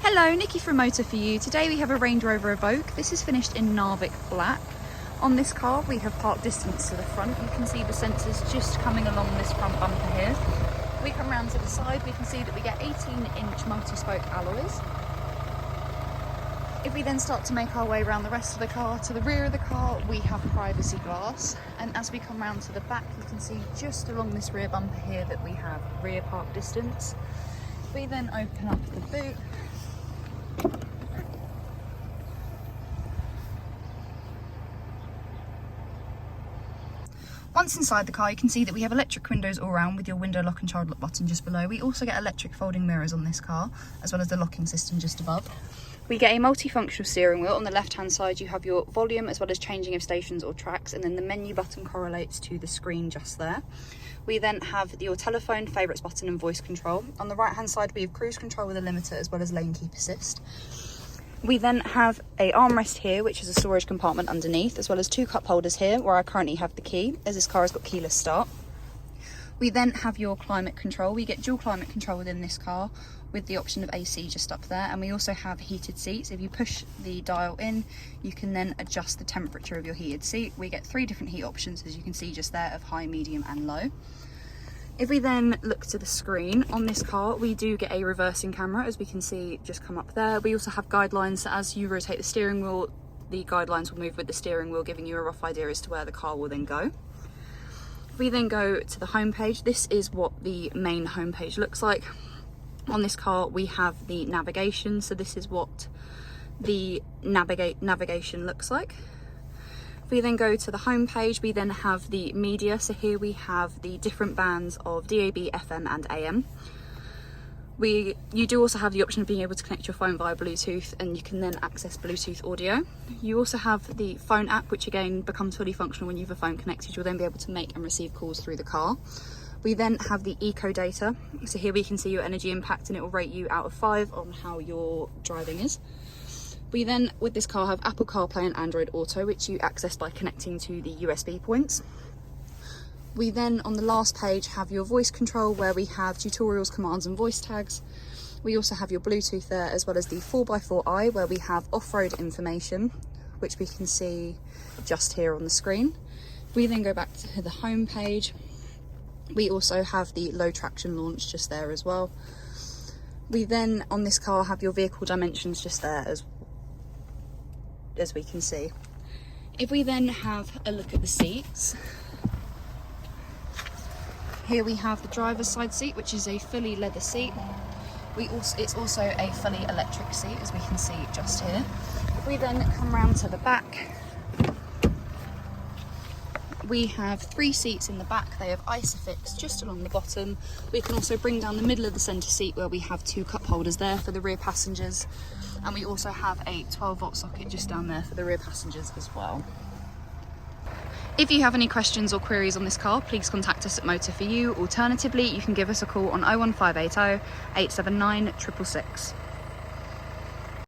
Hello, Nikki from Motor For You. Today we have a Range Rover Evoque. This is finished in Narvik Black. On this car we have park distance to the front. You can see the sensors just coming along this front bumper here. We come round to the side, we can see that we get 18-inch multi-spoke alloys. If we then start to make our way around the rest of the car, to the rear of the car we have privacy glass, and as we come round to the back you can see just along this rear bumper here that we have rear park distance. If we then open up the boot, once inside the car you can see that we have electric windows all around with your window lock and child lock button just below. We also get electric folding mirrors on this car, as well as the locking system just above. We get a multifunctional steering wheel. On the left hand side you have your volume as well as changing of stations or tracks, and then the menu button correlates to the screen just there. We then have your telephone, favourites button and voice control. On the right hand side we have cruise control with a limiter as well as lane keep assist. We then have a armrest here, which is a storage compartment underneath, as well as two cup holders here where I currently have the key, as this car has got keyless start. We then have your climate control. We get dual climate control within this car with the option of AC just up there, and we also have heated seats. If you push the dial in you can then adjust the temperature of your heated seat. We get 3 different heat options, as you can see just there, of high, medium and low. If we then look to the screen, on this car we do get a reversing camera, as we can see just come up there. We also have guidelines, so as you rotate the steering wheel the guidelines will move with the steering wheel, giving you a rough idea as to where the car will then go. If we then go to the home page, this is what the main home page looks like. On this car we have the navigation, so this is what the navigation looks like. If we then go to the home page we then have the media, so here we have the different bands of DAB, FM and AM. You do also have the option of being able to connect your phone via Bluetooth, and you can then access Bluetooth audio. You also have the phone app, which again becomes fully functional when you have a phone connected. You'll then be able to make and receive calls through the car. We then have the eco data, so here we can see your energy impact and it will rate you out of 5 on how your driving is. We then, with this car, have Apple CarPlay and Android Auto, which you access by connecting to the USB points. We then, on the last page, have your voice control, where we have tutorials, commands and voice tags. We also have your Bluetooth there, as well as the 4x4i, where we have off-road information, which we can see just here on the screen. We then go back to the home page. We also have the low traction launch just there as well. We then, on this car, have your vehicle dimensions just there as we can see. If we then have a look at the seats, here we have the driver's side seat, which is a fully leather seat. It's also a fully electric seat, as we can see just here. If we then come round to the back, we have 3 seats in the back. They have Isofix just along the bottom. We can also bring down the middle of the centre seat, where we have 2 cup holders there for the rear passengers, and we also have a 12-volt socket just down there for the rear passengers as well. If you have any questions or queries on this car, please contact us at Motor For You. Alternatively, you can give us a call on 01580 879 666.